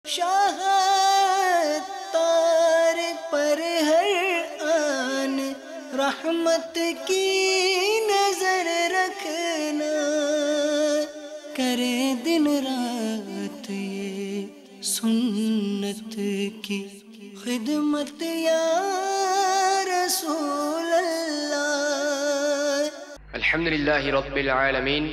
شاہ تار پر ہر آن رحمت کی نظر رکھنا، کرے دن رات یہ سنت کی خدمت یا رسول اللہ۔ الحمدللہ رب العالمین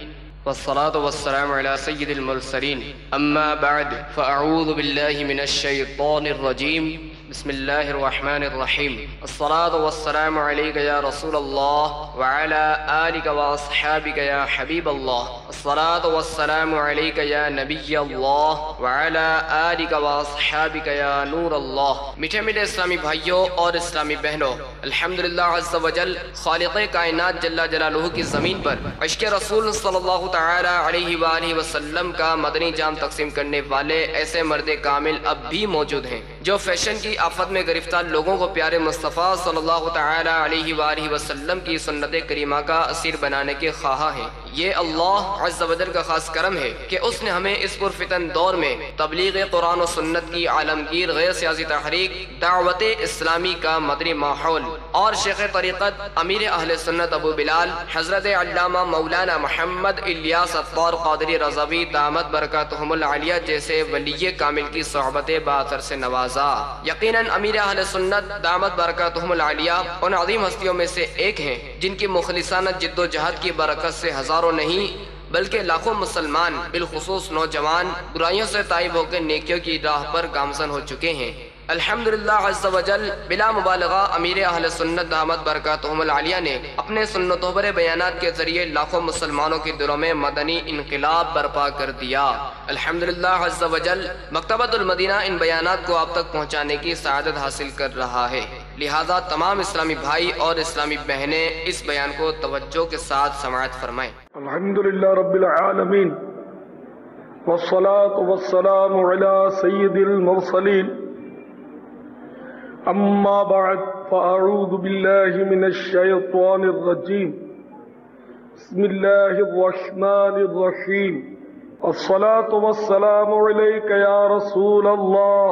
والصلاة والسلام على سید المرسلین، اما بعد فاعوذ باللہ من الشیطان الرجیم، بسم اللہ الرحمن الرحیم۔ الصلاة والسلام علیک یا رسول اللہ وعلى آلک واصحابک یا حبیب اللہ۔ الصلاة والسلام علیک یا نبی اللہ وعلى آلک واصحابک یا نور اللہ۔ میٹھے میٹھے اسلامی بھائیوں اور اسلامی بہنوں، الحمدللہ عز و جل خالق کائنات جل جلالہ کی زمین پر عشق رسول صلی اللہ تعالی علیہ وآلہ وسلم کا مدنی جام تقسیم کرنے والے ایسے مرد کامل اب بھی موجود ہیں جو فیشن کی آفت میں گرفتار لوگوں کو پیارے مصطفیٰ صلی اللہ تعالی علیہ وآلہ وسلم کی سنت کریمہ کا اسیر بنانے کے خواہاں ہیں۔ یہ اللہ عز و جل کا خاص کرم ہے کہ اس نے ہمیں اس پرفتن دور میں تبلیغ قرآن و سنت کی عالمگیر غیر سیاسی تحریک، دعوت اسلامی کا مدنی ماحول اور شیخ طریقت امیر اہل سنت ابو بلال حضرت علامہ مولانا محمد الیاس عطار قادری رضوی دامت برکاتہم العالیہ جیسے ولی کامل کی صحبت باثر سے نوازا۔ یقیناً امیر اہل سنت دامت برکاتہم العالیہ ان عظیم ہستیوں میں سے ایک ہیں جن کی مخلصانہ جد و جہد کی برکت سے ہزاروں نہیں بلکہ لاکھوں مسلمان بالخصوص نوجوان برائیوں سے تائب ہو کے نیکیوں کی راہ پر گامزن ہو چکے ہیں۔ الحمدللہ عز و جل بلا مبالغہ امیر اہل سنت دامت برکاتہم العالیہ نے اپنے سنتوں پر بیانات کے ذریعے لاکھوں مسلمانوں کے دلوں میں مدنی انقلاب برپا کر دیا۔ الحمدللہ عز و جل مکتبۃ المدینہ ان بیانات کو آپ تک پہنچانے کی سعادت حاصل کر رہا ہے، لہذا تمام اسلامی بھائی اور اسلامی بہنیں اس بیان کو توجہ کے ساتھ سماعت فرمائیں۔ الحمدللہ رب العالمین والصلاة والسلام علی سید المرسلین، اما بعد فاعوذ باللہ من الشیطان الرجیم، بسم اللہ الرحمن الرحیم۔ الصلاة والسلام علیک یا رسول اللہ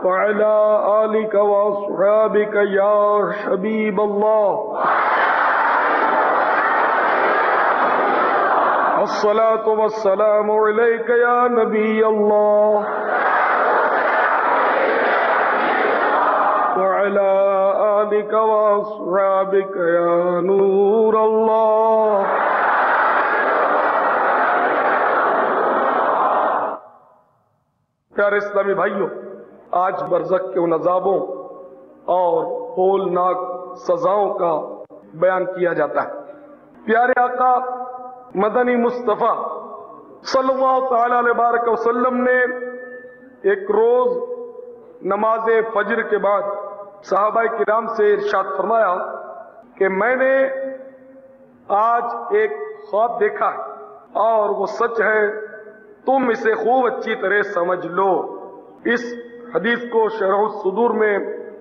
وعلى آلك وأصحابك يا حبيب الله۔ الصلاة والسلام عليك يا نبي الله وعلى آلك وأصحابك يا نور الله۔ پیارے اسلامی بھائیوں، آج برزخ کے ان عذابوں اور ہولناک سزاؤں کا بیان کیا جاتا ہے۔ پیارے آقا مدنی مصطفیٰ صلی اللہ تعالی علیہ وسلم نے ایک روز نماز فجر کے بعد صحابہ کرام سے ارشاد فرمایا کہ میں نے آج ایک خواب دیکھا ہے اور وہ سچ ہے، تم اسے خوب اچھی طرح سمجھ لو۔ اس حدیث کو شرح الصدور میں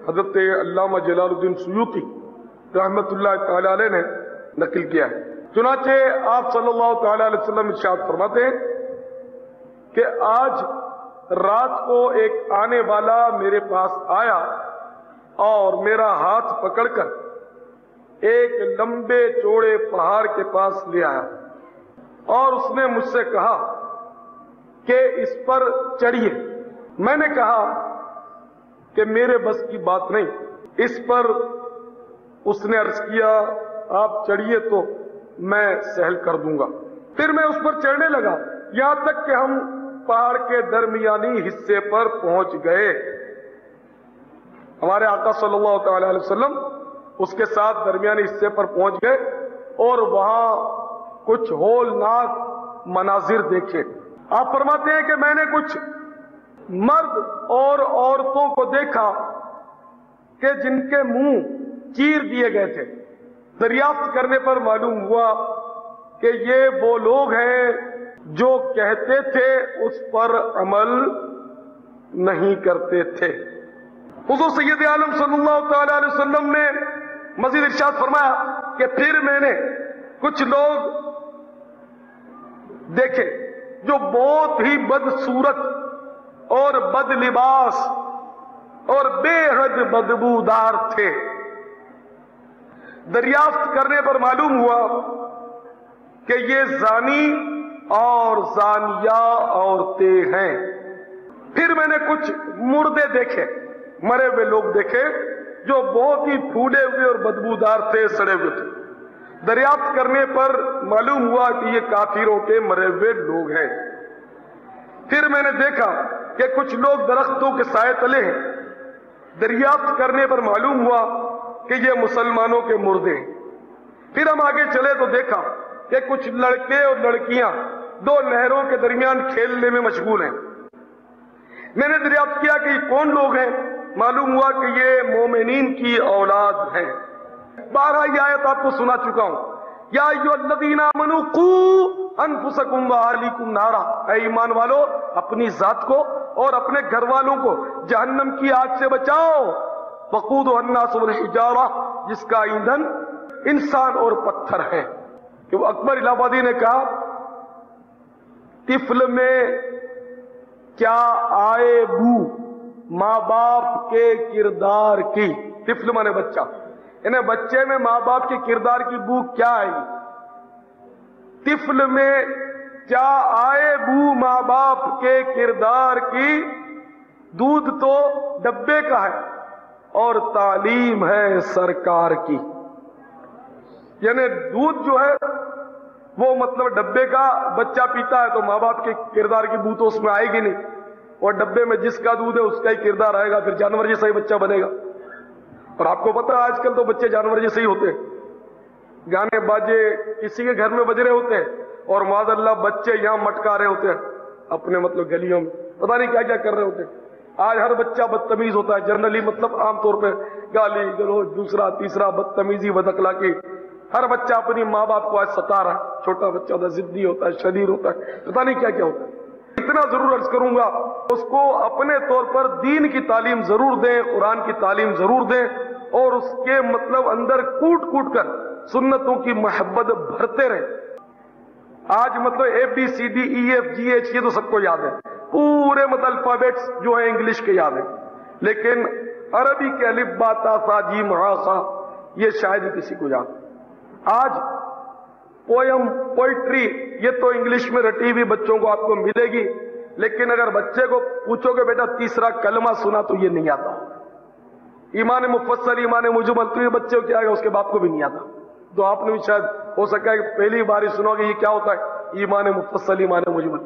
حضرت علامہ جلال الدین سیوطی رحمت اللہ تعالی علیہ نے نقل کیا ہے۔ چنانچہ آپ صلی اللہ تعالی علیہ وسلم ارشاد فرماتے ہیں کہ آج رات کو ایک آنے والا میرے پاس آیا اور میرا ہاتھ پکڑ کر ایک لمبے چوڑے پہاڑ کے پاس لے آیا اور اس نے مجھ سے کہا کہ اس پر چڑھیے۔ میں نے کہا کہ میرے بس کی بات نہیں۔ اس پر اس نے عرض کیا آپ چڑھیے تو میں سہل کر دوں گا۔ پھر میں اس پر چڑھنے لگا یہاں تک کہ ہم پہاڑ کے درمیانی حصے پر پہنچ گئے۔ ہمارے آقا صلی اللہ تعالی علیہ وسلم اس کے ساتھ درمیانی حصے پر پہنچ گئے اور وہاں کچھ ہولناک مناظر دیکھے۔ آپ فرماتے ہیں کہ میں نے کچھ مرد اور عورتوں کو دیکھا کہ جن کے منہ چیر دیے گئے تھے۔ دریافت کرنے پر معلوم ہوا کہ یہ وہ لوگ ہیں جو کہتے تھے اس پر عمل نہیں کرتے تھے۔ حضور سید عالم صلی اللہ تعالی علیہ وسلم نے مزید ارشاد فرمایا کہ پھر میں نے کچھ لوگ دیکھے جو بہت ہی بدصورت اور بد لباس اور بے حد بدبودار تھے. دریافت کرنے پر معلوم ہوا کہ یہ زانی اور زانیہ عورتیں ہیں. پھر میں نے کچھ مردے دیکھے، مرے ہوئے لوگ دیکھے جو بہت ہی پھولے ہوئے اور بدبودار تھے، سڑے ہوئے تھے. دریافت کرنے پر معلوم ہوا کہ یہ کافروں کے مرے ہوئے لوگ ہیں. پھر میں نے دیکھا کہ کچھ لوگ درختوں کے سائے تلے ہیں. دریافت کرنے پر معلوم ہوا کہ یہ مسلمانوں کے مردے ہیں. پھر ہم آگے چلے تو دیکھا کہ کچھ لڑکے اور لڑکیاں دو نہروں کے درمیان کھیلنے میں مشغول ہیں. میں نے دریافت کیا کہ یہ کون لوگ ہیں. معلوم ہوا کہ یہ مومنین کی اولاد ہیں. 12 یہ آیت آپ کو سنا چکا ہوں. یا ایھا الذین آمنوا قوا انفسکم واہلیکم نارا، اے ایمان والو اپنی ذات کو اور اپنے گھر والوں کو جہنم کی آگ سے بچاؤ. وقودھا الناس والحجارہ، جس کا ایندھن انسان اور پتھر ہے. کہ وہ اکبر الہ آبادی نے کہا طفل میں کیا آئے بو ماں باپ کے کردار کی. طفل مانے بچہ، انہیں بچے میں ماں باپ کے کردار کی بو کیا آئی. طفل میں کیا آئے بو ماں باپ کے کردار کی. دودھ تو ڈبے کا ہے اور تعلیم ہے سرکار کی. یعنی دودھ جو ہے وہ مطلب ڈبے کا بچہ پیتا ہے تو ماں باپ کے کردار کی بو تو اس میں آئے گی نہیں، اور ڈبے میں جس کا دودھ ہے اس کا ہی کردار آئے گا، پھر جانور جیسا ہی بچہ بنے گا. اور آپ کو پتا ہے آج کل تو بچے جانور جیسے ہی ہوتے ہیں. گانے باجے کسی کے گھر میں بج رہے ہوتے ہیں اور معاذ اللہ بچے یہاں مٹکا رہے ہوتے ہیں اپنے مطلب گلیوں میں، پتہ نہیں کیا کیا کر رہے ہوتے ہیں. آج ہر بچہ بدتمیز ہوتا ہے جنرلی، مطلب عام طور پہ گالی گلوچ، دوسرا تیسرا بدتمیزی بد اخلاقی. ہر بچہ اپنی ماں باپ کو آج ستا رہا ہے. چھوٹا بچہ ہوتا ہے، ضدی ہوتا ہے، شریر ہوتا ہے، پتہ نہیں کیا کیا ہوتا ہے. اتنا ضرور عرض کروں گا اس کو اپنے طور پر دین کی تعلیم ضرور دیں، قرآن کی تعلیم ضرور دیں، اور اس کے مطلب اندر کوٹ کوٹ کر سنتوں کی محبت بھرتے رہیں. آج مطلب A B C D E F G H یہ تو سب کو یاد ہے، پورے مطلب الفابیٹس جو ہیں انگلش کے یاد ہیں، لیکن عربی کے الف با تا ثا جیم ہا خا یہ شاید ہی کسی کو یاد. آج پوئم پوئٹری یہ تو انگلش میں رٹی ہوئی بچوں کو آپ کو ملے گی، لیکن اگر بچے کو پوچھو کہ بیٹا تیسرا کلمہ سنا تو یہ نہیں آتا. ایمان مفصل، ایمان مجمل، تو یہ بچے کو کیا آئے گا، اس کے باپ کو بھی نہیں آتا. تو آپ نے بھی شاید ہو سکتا ہے کہ پہلی بار ہی سنو کہ یہ کیا ہوتا ہے ایمان مفصل ایمان مجمل.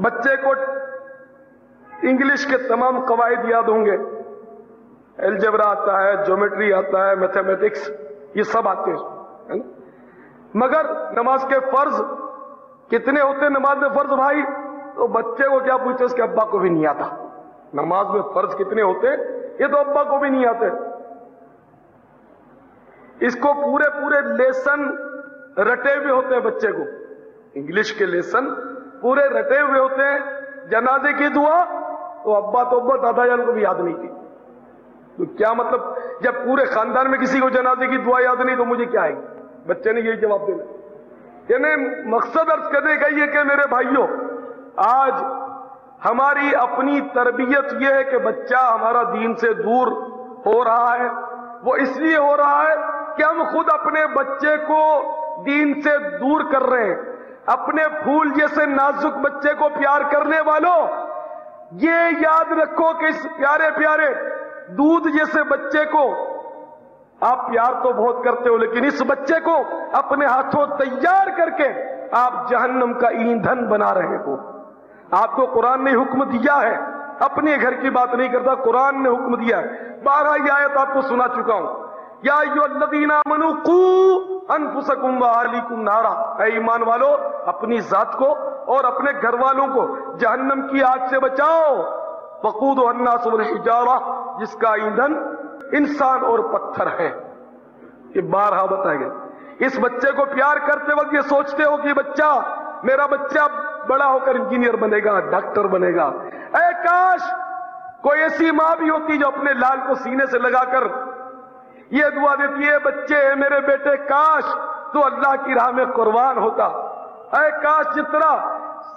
بچے کو انگلش کے تمام قواعد یاد ہوں گے، الجبرا آتا ہے، جیومیٹری آتا ہے، میتھمیٹکس یہ سب آتے ہیں، مگر نماز کے فرض کتنے ہوتے ہیں نماز میں فرض بھائی؟ تو بچے کو کیا پوچھے، اس کے ابا کو بھی نہیں آتا. نماز میں فرض کتنے ہوتے یہ تو ابا کو بھی نہیں آتے. اس کو پورے پورے لیسن رٹے ہوئے ہوتے ہیں بچے کو، انگلش کے لیسن پورے رٹے ہوئے ہوتے ہیں. جنازے کی دعا تو ابا دادا جان کو بھی یاد نہیں تھی. تو کیا مطلب جب پورے خاندان میں کسی کو جنازے کی دعا یاد نہیں تو مجھے کیا آئے گی؟ بچے نے یہی جواب دینا. یعنی مقصد عرض کرنے کا یہ کہ میرے بھائیوں، آج ہماری اپنی تربیت یہ ہے کہ بچہ ہمارا دین سے دور ہو رہا ہے. وہ اس لیے ہو رہا ہے کہ ہم خود اپنے بچے کو دین سے دور کر رہے ہیں. اپنے پھول جیسے نازک بچے کو پیار کرنے والوں یہ یاد رکھو کہ اس پیارے پیارے دودھ جیسے بچے کو آپ پیار تو بہت کرتے ہو، لیکن اس بچے کو اپنے ہاتھوں تیار کر کے آپ جہنم کا ایندھن بنا رہے ہو. آپ کو قرآن نے حکم دیا ہے، اپنے گھر کی بات نہیں کرتا، قرآن نے حکم دیا ہے. 12 یہ آیت آپ کو سنا چکا ہوں. یا ایھا الذین آمنوا قوا انفسکم واہلیکم نارا، اے ایمان والو اپنی ذات کو اور اپنے گھر والوں کو جہنم کی آگ سے بچاؤ. وقودھا الناس والحجارہ، جس کا ایندھن انسان اور پتھر ہے. یہ 12 بتایا گیا. اس بچے کو پیار کرتے وقت یہ سوچتے ہو کہ بچہ میرا بچہ بڑا ہو کر انجینئر بنے گا، ڈاکٹر بنے گا. اے کاش کوئی ایسی ماں بھی ہوتی جو اپنے لال کو سینے سے لگا کر یہ دعا دیتی ہے، بچے میرے بیٹے کاش تو اللہ کی راہ میں قربان ہوتا۔ اے کاش جس طرح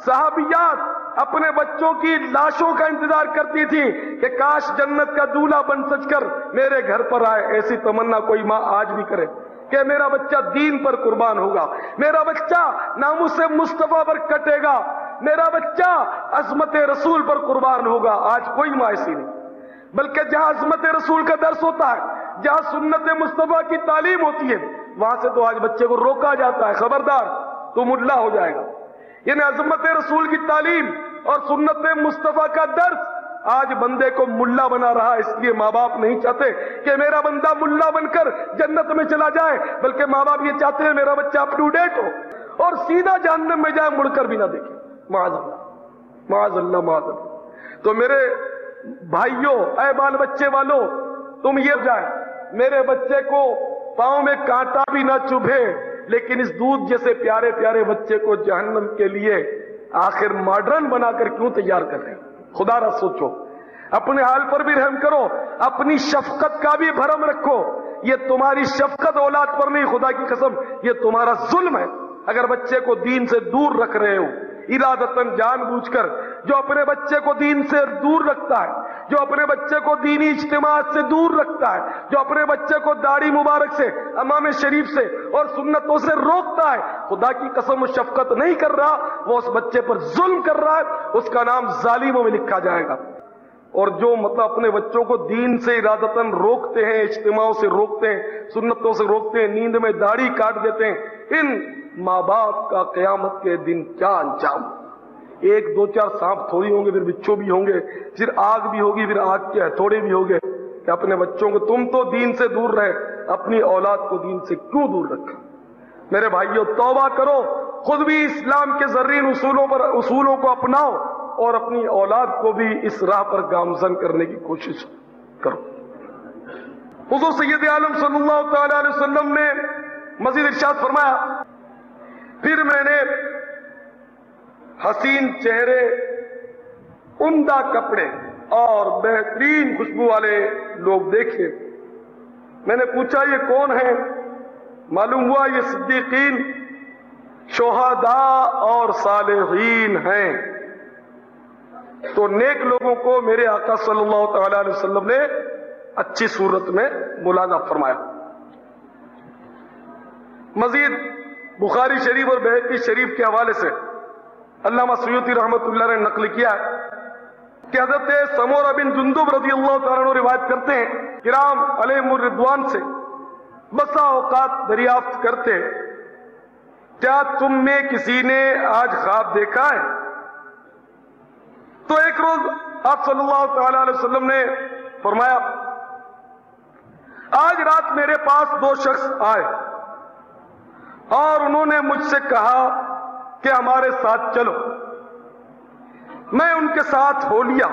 صحابیات اپنے بچوں کی لاشوں کا انتظار کرتی تھی کہ کاش جنت کا دولہا بن سچ کر میرے گھر پر آئے، ایسی تمنا کوئی ماں آج بھی کرے کہ میرا بچہ دین پر قربان ہوگا، میرا بچہ ناموس مصطفیٰ پر کٹے گا، میرا بچہ عظمت رسول پر قربان ہوگا۔ آج کوئی ماں ایسی نہیں، بلکہ جہاں عظمت رسول کا درس ہوتا ہے، جہاں سنت مصطفیٰ کی تعلیم ہوتی ہے، وہاں سے تو آج بچے کو روکا جاتا ہے، خبردار تو ملا ہو جائے گا۔ یعنی عظمت رسول کی تعلیم اور سنت مصطفیٰ کا درس آج بندے کو ملا بنا رہا ہے۔ اس لیے ماں باپ نہیں چاہتے کہ میرا بندہ ملا بن کر جنت میں چلا جائے، بلکہ ماں باپ یہ چاہتے ہیں میرا بچہ اپ ٹو ڈیٹ ہو اور سیدھا جہنم میں جائے، مڑ کر بھی نہ دیکھے۔ معاذ اللہ معاذ اللہ معاذ اللہ۔ تو میرے بھائیوں، اے بال بچے والوں، تم یہ جائے میرے بچے کو پاؤں میں کانٹا بھی نہ چبھے، لیکن اس دودھ جیسے پیارے پیارے بچے کو جہنم کے لیے آخر ماڈرن بنا کر کیوں تیار کر رہے ہیں؟ خدا را سوچو، اپنے حال پر بھی رحم کرو، اپنی شفقت کا بھی بھرم رکھو۔ یہ تمہاری شفقت اولاد پر نہیں، خدا کی قسم یہ تمہارا ظلم ہے اگر بچے کو دین سے دور رکھ رہے ہو ارادتاً، جان بوجھ کر۔ جو اپنے بچے کو دین سے دور رکھتا ہے، جو اپنے بچے کو دینی اجتماعات سے دور رکھتا ہے، جو اپنے بچے کو داڑھی مبارک سے، امام شریف سے اور سنتوں سے روکتا ہے، خدا کی قسم وہ شفقت نہیں کر رہا، وہ اس بچے پر ظلم کر رہا ہے، اس کا نام ظالموں میں لکھا جائے گا۔ اور جو اپنے بچوں کو دین سے ارادتاً روکتے ہیں، اجتماعوں سے روکتے ہیں، سنتوں سے روکتے ہیں، نیند میں داڑھی کاٹ دیتے ہیں، ان ماں باپ کا قیامت کے دن کیا انجام؟ ایک دو چار سانپ تھوڑی ہوں گے، پھر بچھو بھی ہوں گے، پھر آگ بھی ہوگی، پھر آگ کے ہتھوڑے بھی ہوں گے کہ اپنے بچوں کو تم تو دین سے دور رہے، اپنی اولاد کو دین سے کیوں دور رکھا؟ میرے بھائیوں، توبہ کرو، خود بھی اسلام کے زرین اصولوں کو اپناؤ اور اپنی اولاد کو بھی اس راہ پر گامزن کرنے کی کوشش کرو۔ حضور سید عالم صلی اللہ تعالی علیہ وسلم نے مزید ارشاد فرمایا، پھر میں نے حسین چہرے، عمدہ کپڑے اور بہترین خوشبو والے لوگ دیکھے۔ میں نے پوچھا یہ کون ہیں؟ معلوم ہوا یہ صدیقین، شہداء اور صالحین ہیں۔ تو نیک لوگوں کو میرے آقا صلی اللہ تعالی علیہ وسلم نے اچھی صورت میں ملاحظہ فرمایا۔ مزید بخاری شریف اور بہقی شریف کے حوالے سے علامہ سیوطی رحمۃ اللہ نے نقل کیا ہے کہ حضرت سمورہ بن جندب رضی اللہ تعالیٰ عنہ روایت کرتے ہیں، کرام علیہم الرضوان سے بسا اوقات دریافت کرتے، کیا تم میں کسی نے آج خواب دیکھا ہے؟ تو ایک روز آپ صلی اللہ تعالی علیہ وسلم نے فرمایا، آج رات میرے پاس دو شخص آئے اور انہوں نے مجھ سے کہا کہ ہمارے ساتھ چلو۔ میں ان کے ساتھ ہو لیا،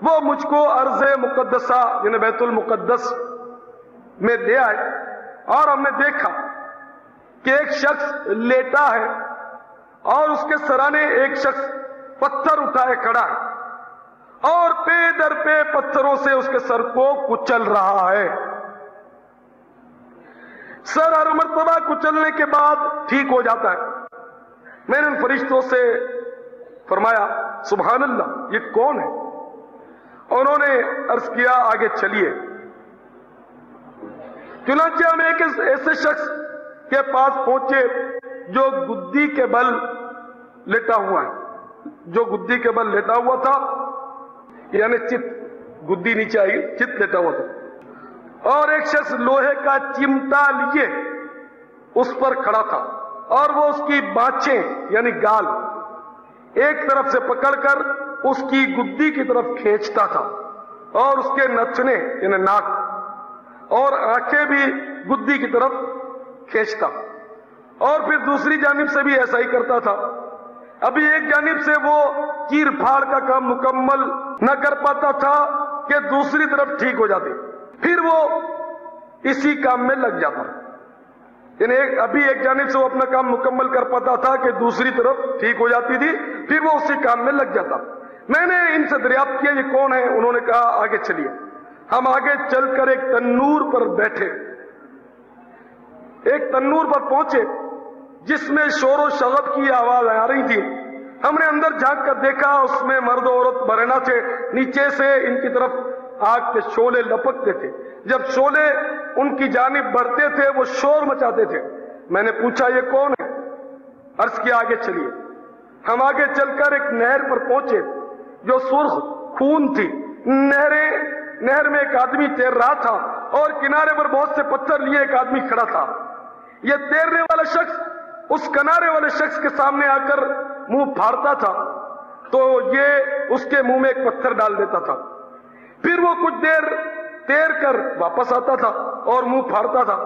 وہ مجھ کو ارض مقدسہ یعنی بیت المقدس میں لے آئے اور ہم نے دیکھا کہ ایک شخص لیٹا ہے اور اس کے سرانے ایک شخص پتھر اٹھائے کھڑا ہے اور پے در پے پتھروں سے اس کے سر کو کچل رہا ہے۔ سر ہر مرتبہ کچلنے کے بعد ٹھیک ہو جاتا ہے۔ میں نے ان فرشتوں سے فرمایا، سبحان اللہ، یہ کون ہے؟ انہوں نے عرض کیا، آگے چلیے۔ چنانچہ ہم ایک ایسے شخص کے پاس پہنچے جو گدی کے بل لیٹا ہوا ہے، جو گدی کے بل لیٹا ہوا تھا، یعنی چت، گدی نیچے آئی، چت لیٹا ہوا تھا، اور ایک شخص لوہے کا چمٹا لیے اس پر کھڑا تھا اور وہ اس کی بانچیں یعنی گال ایک طرف سے پکڑ کر اس کی گدی کی طرف کھینچتا تھا اور اس کے نتنے یعنی ناک اور آنکھیں بھی گدی کی طرف کھینچتا، اور پھر دوسری جانب سے بھی ایسا ہی کرتا تھا۔ ابھی ایک جانب سے وہ چیر پھاڑ کا کام مکمل نہ کر پاتا تھا کہ دوسری طرف ٹھیک ہو جاتی، پھر وہ اسی کام میں لگ جاتا، یعنی ابھی ایک جانب سے وہ اپنا کام مکمل کر پاتا تھا کہ دوسری طرف ٹھیک ہو جاتی تھی، پھر وہ اسی کام میں لگ جاتا۔ میں نے ان سے دریافت کیا یہ کون ہے؟ انہوں نے کہا آگے چلیے۔ ہم آگے چل کر ایک تنور پر بیٹھے، ایک تنور پر پہنچے جس میں شور و شغب کی آواز آ رہی تھی. ہم نے اندر جھانک کر دیکھا، اس میں مرد و عورت برہنہ تھے. نیچے سے ان کی طرف آگ کے شعلے لپکتے تھے. جب شعلے ان کی جانب بڑھتے تھے وہ شور مچاتے تھے. میں نے پوچھا یہ کون ہے؟ عرض کیا آگے چلیے. ہم آگے چل کر ایک نہر پر پہنچے جو سرخ خون تھی. نہر میں ایک آدمی تیر رہا تھا اور کنارے پر بہت سے پتھر لیے ایک آدمی کھڑا تھا. یہ تیرنے والا شخص اس کنارے والے شخص کے سامنے آ کر منہ پھاڑتا تھا تو یہ اس کے منہ میں ایک پتھر ڈال دیتا تھا. پھر وہ کچھ دیر تیر کر واپس آتا تھا اور منہ پھاڑتا تھا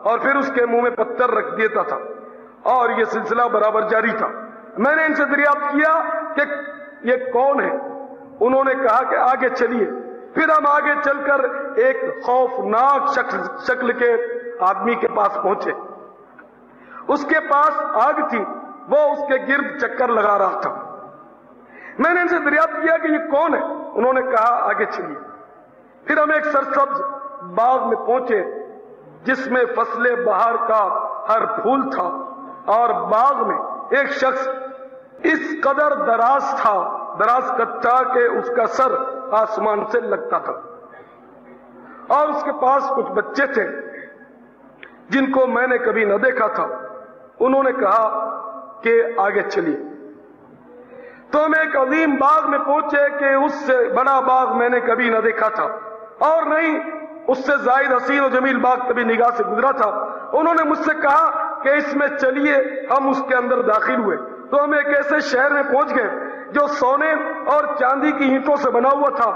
اور پھر اس کے منہ میں پتھر رکھ دیتا تھا اور یہ سلسلہ برابر جاری تھا. میں نے ان سے دریافت کیا کہ یہ کون ہے؟ انہوں نے کہا کہ آگے چلیے. پھر ہم آگے چل کر ایک خوفناک شکل کے آدمی کے پاس پہنچے. اس کے پاس آگ تھی، وہ اس کے گرد چکر لگا رہا تھا. میں نے ان سے دریافت کیا کہ یہ کون ہے؟ انہوں نے کہا آگے چلیے. پھر ہم ایک سرسبز باغ میں پہنچے جس میں فصل بہار کا ہر پھول تھا اور باغ میں ایک شخص اس قدر دراز قد تھا کہ اس کا سر آسمان سے لگتا تھا اور اس کے پاس کچھ بچے تھے جن کو میں نے کبھی نہ دیکھا تھا. انہوں نے کہا کہ آگے چلیے. تو ہم ایک عظیم باغ میں پہنچے کہ اس سے بڑا باغ میں نے کبھی نہ دیکھا تھا اور نہیں اس سے زائد حسین و جمیل باغ کبھی نگاہ سے گزرا تھا. انہوں نے مجھ سے کہا کہ اس میں چلیے. ہم اس کے اندر داخل ہوئے تو ہم ایک ایسے شہر میں پہنچ گئے جو سونے اور چاندی کی اینٹوں سے بنا ہوا تھا.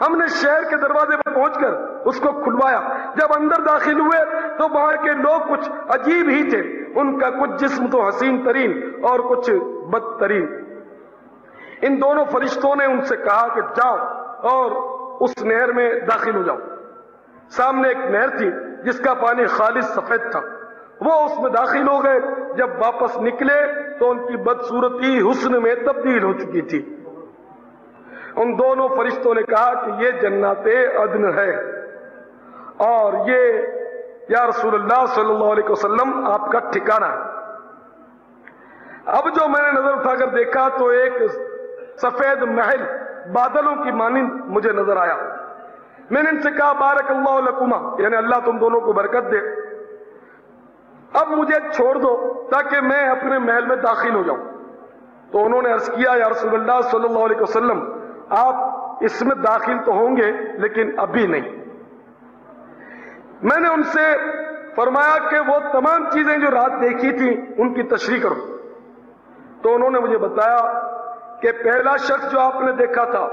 ہم نے شہر کے دروازے پر پہنچ کر اس کو کھلوایا. جب اندر داخل ہوئے تو باہر کے لوگ کچھ عجیب ہی تھے. ان کا کچھ جسم تو حسین ترین اور کچھ بدترین. ان دونوں فرشتوں نے ان سے کہا کہ جاؤ اور اس نہر میں داخل ہو جاؤ. سامنے ایک نہر تھی جس کا پانی خالص سفید تھا. وہ اس میں داخل ہو گئے. جب واپس نکلے تو ان کی بدصورتی حسن میں تبدیل ہو چکی تھی. ان دونوں فرشتوں نے کہا کہ یہ جنت عدن ہے اور یہ یا رسول اللہ صلی اللہ علیہ وسلم آپ کا ٹھکانہ ہے. اب جو میں نے نظر اٹھا کر دیکھا تو ایک سفید محل بادلوں کی مانند مجھے نظر آیا. میں نے ان سے کہا بارک اللہ لکما، یعنی اللہ تم دونوں کو برکت دے. اب مجھے چھوڑ دو تاکہ میں اپنے محل میں داخل ہو جاؤں. تو انہوں نے عرض کیا یا رسول اللہ صلی اللہ علیہ وسلم آپ اس میں داخل تو ہوں گے لیکن ابھی نہیں. میں نے ان سے فرمایا کہ وہ تمام چیزیں جو رات دیکھی تھی ان کی تشریح کرو. تو انہوں نے مجھے بتایا کہ پہلا شخص جو آپ نے دیکھا تھا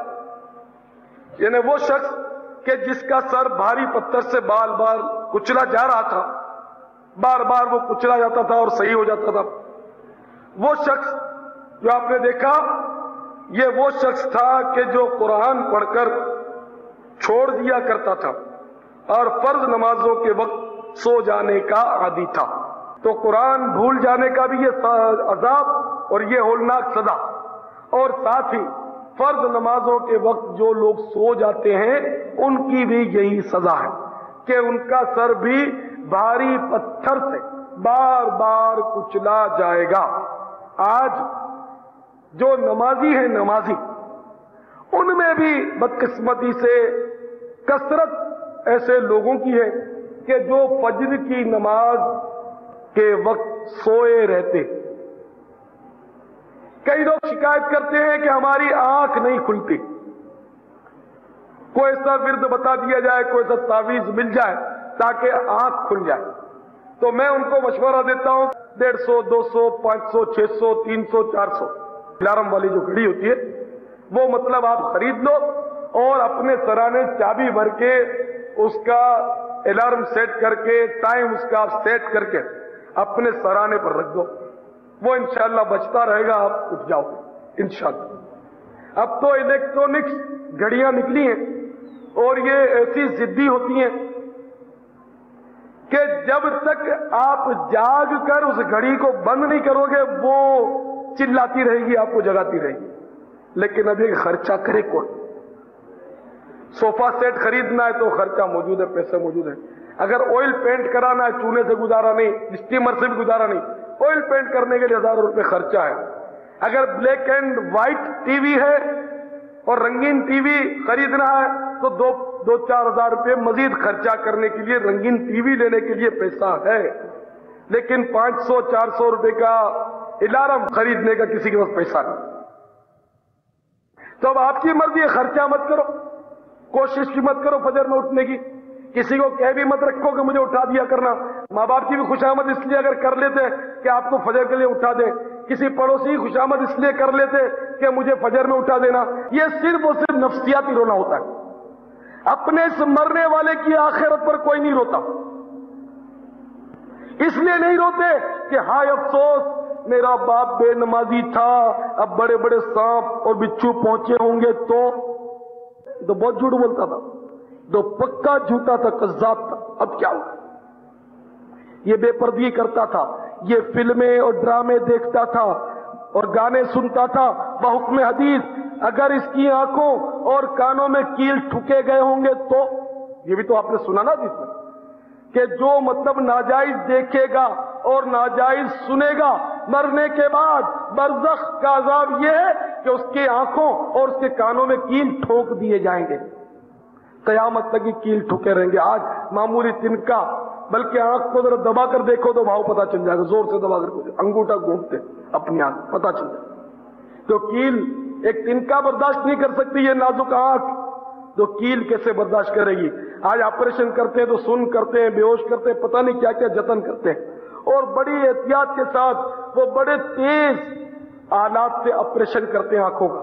یعنی وہ شخص کہ جس کا سر بھاری پتھر سے بار بار کچلا جا رہا تھا، بار بار وہ کچلا جاتا تھا اور صحیح ہو جاتا تھا. وہ شخص جو آپ نے دیکھا یہ وہ شخص تھا کہ جو قرآن پڑھ کر چھوڑ دیا کرتا تھا اور فرض نمازوں کے وقت سو جانے کا عادی تھا. تو قرآن بھول جانے کا بھی یہ عذاب اور یہ ہولناک سزا، اور ساتھ ہی فرض نمازوں کے وقت جو لوگ سو جاتے ہیں ان کی بھی یہی سزا ہے کہ ان کا سر بھی بھاری پتھر سے بار بار کچلا جائے گا. آج جو نمازی ہیں نمازی ان میں بھی بدقسمتی سے کثرت ایسے لوگوں کی ہے کہ جو فجر کی نماز کے وقت سوئے رہتے. کئی لوگ شکایت کرتے ہیں کہ ہماری آنکھ نہیں کھلتی. کوئی ایسا ورد بتا دیا جائے، کوئی ایسا تعویذ مل جائے تاکہ آنکھ کھل جائے. تو میں ان کو مشورہ دیتا ہوں 150 200 500 600 300 400 الارم والی جو گھڑی ہوتی ہے وہ مطلب آپ خرید لو اور اپنے سرانے چابی بھر کے اس کا الارم سیٹ کر کے ٹائم اس کا سیٹ کر کے اپنے سرانے پر رکھ دو. وہ انشاءاللہ بچتا رہے گا، آپ اٹھ جاؤ انشاءاللہ. اب تو الیکٹرونکس گھڑیاں نکلی ہیں اور یہ ایسی ضدی ہوتی ہیں کہ جب تک آپ جاگ کر اس گھڑی کو بند نہیں کرو گے وہ چلاتی رہے گی، آپ کو جگاتی رہے گی. لیکن اب یہ خرچہ کرے کون؟ صوفہ سیٹ خریدنا ہے تو خرچہ موجود ہے، پیسے موجود ہیں. اگر آئل پینٹ کرانا ہے چونے سے گزارا نہیں, اسٹیمر سے بھی گزارا نہیں, آئل پینٹ کرنے کے لیے ہزاروں روپے خرچہ ہے. اگر black and white T V ہے اور رنگین ٹی وی خریدنا ہے تو دو چار ہزار روپے مزید خرچہ کرنے کے لیے رنگین ٹی وی لینے کے لیے پیسہ ہے, لیکن 500-400 روپے کا الارم خریدنے کا کسی کے پاس پیسہ نہیں. تو اب آپ کی مرضی ہے, خرچہ مت کرو, کوشش بھی مت کرو فجر میں اٹھنے کی, کسی کو کہہ بھی مت رکھو کہ مجھے اٹھا دیا کرنا. ماں باپ کی بھی خوشامد اس لیے اگر کر لیتے کہ آپ کو فجر کے لیے اٹھا دیں, کسی پڑوسی کی خوشامد اس لیے کر لیتے کہ مجھے فجر میں اٹھا دینا. یہ صرف اور صرف نفسیاتی رونا ہوتا ہے. اپنے اس مرنے والے کی آخرت پر کوئی نہیں روتا. اس لیے نہیں روتے کہ ہائے افسوس میرا باپ بے نمازی تھا, اب بڑے بڑے سانپ اور بچھو پہنچے ہوں گے تو بہت جھوٹ بولتا تھا, تو پکا جھوٹا تھا, قذاب تھا. اب کیا ہوا؟ یہ بے پردگی کرتا تھا, یہ فلمیں اور ڈرامے دیکھتا تھا اور گانے سنتا تھا بحکم حدیث. اگر اس کی آنکھوں اور کانوں میں کیل ٹھکے گئے ہوں گے تو, یہ بھی تو آپ نے سنا نا جس میں کہ جو مطلب ناجائز دیکھے گا اور ناجائز سنے گا, مرنے کے بعد برزخ کا عذاب یہ ہے کہ اس کے آنکھوں اور اس کے کانوں میں کیل ٹھوک دیے جائیں گے, قیامت تک کی کیل ٹھوکے رہیں گے. آج معمولی تنکا, بلکہ آنکھ کو ذرا دبا کر دیکھو تو بھاؤ پتا چل جائے گا, زور سے دبا کر انگوٹھا گھومتے اپنی آنکھ پتا چل جائے گا. تو کیل ایک تنکا برداشت نہیں کر سکتی, یہ نازک آنکھ تو کیل کیسے برداشت کرے گی. آج آپریشن کرتے ہیں تو سن کرتے ہیں, بے ہوش کرتے ہیں, پتہ نہیں کیا کیا جتن کرتے ہیں, اور بڑی احتیاط کے ساتھ وہ بڑے تیز آلات سے آپریشن کرتے ہیں آنکھوں کا,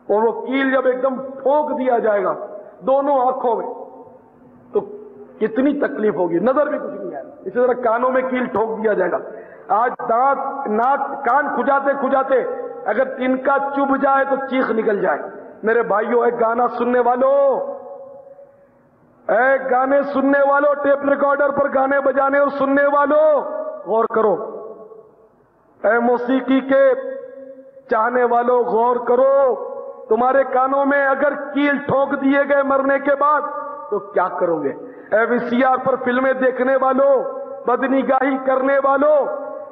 اور وہ کیل جب ایک دم ٹھوک دیا جائے گا دونوں آنکھوں میں تو کتنی تکلیف ہوگی, نظر بھی کچھ نہیں آئے. اسی طرح کانوں میں کیل ٹھوک دیا جائے گا. آج دانت ناک کان کھجاتے کھجاتے اگر تنکا چبھ جائے تو چیخ نکل جائے. میرے بھائیوں, ایک گانا سننے والوں, ایک گانے سننے والوں, ٹیپ ریکارڈر پر گانے بجانے اور سننے والوں, غور کرو. اے موسیقی کے چاہنے والوں, غور کرو. تمہارے کانوں میں اگر کیل ٹھوک دیے گئے مرنے کے بعد تو کیا کرو گے؟ اے وی سی آر پر فلمیں دیکھنے والوں, بدنگاہی کرنے والوں,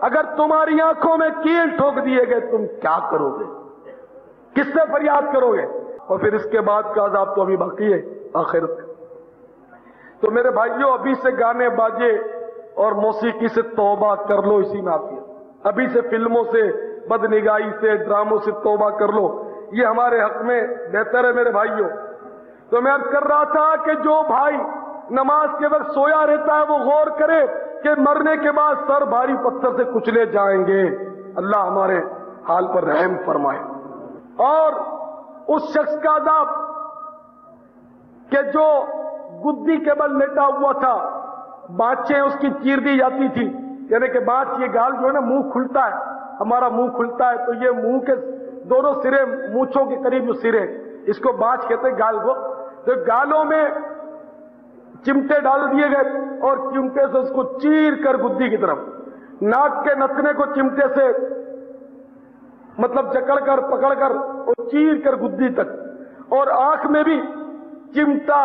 اگر تمہاری آنکھوں میں کیل ٹھوک دیے گئے تم کیا کرو گے؟ کس سے فریاد کرو گے؟ اور پھر اس کے بعد کا عذاب تو ابھی باقی ہے آخرت. تو میرے بھائیوں, ابھی سے گانے باجے اور موسیقی سے توبہ کر لو. اسی میں آتی ہے, ابھی سے فلموں سے, بدنگاہی سے, ڈراموں سے توبہ کر لو. یہ ہمارے حق میں بہتر ہے میرے بھائیوں. تو میں عرض کر رہا تھا کہ جو بھائی نماز کے وقت سویا رہتا ہے وہ غور کرے کہ مرنے کے بعد سر بھاری پتھر سے کچلے جائیں گے. اللہ ہمارے حال پر رحم فرمائے. اور اس شخص کا عذاب کہ جو گدی کے بل لیٹا ہوا تھا, بانچیں اس کی چیر دی جاتی تھی, یعنی کہ بانچ, یہ گال جو ہے نا منہ کھلتا ہے, ہمارا منہ کھلتا ہے تو یہ منہ کے دونوں سرے, مونچھوں کے قریب جو سرے, اس کو بانچ کہتے ہیں گال کو. تو گالوں میں چمٹے ڈال دیے گئے اور چمٹے سے اس کو چیر کر گدی کی طرف, ناک کے نتنے کو چمٹے سے مطلب جکڑ کر پکڑ کر اور چیر کر گدی تک, اور آنکھ میں بھی چمٹا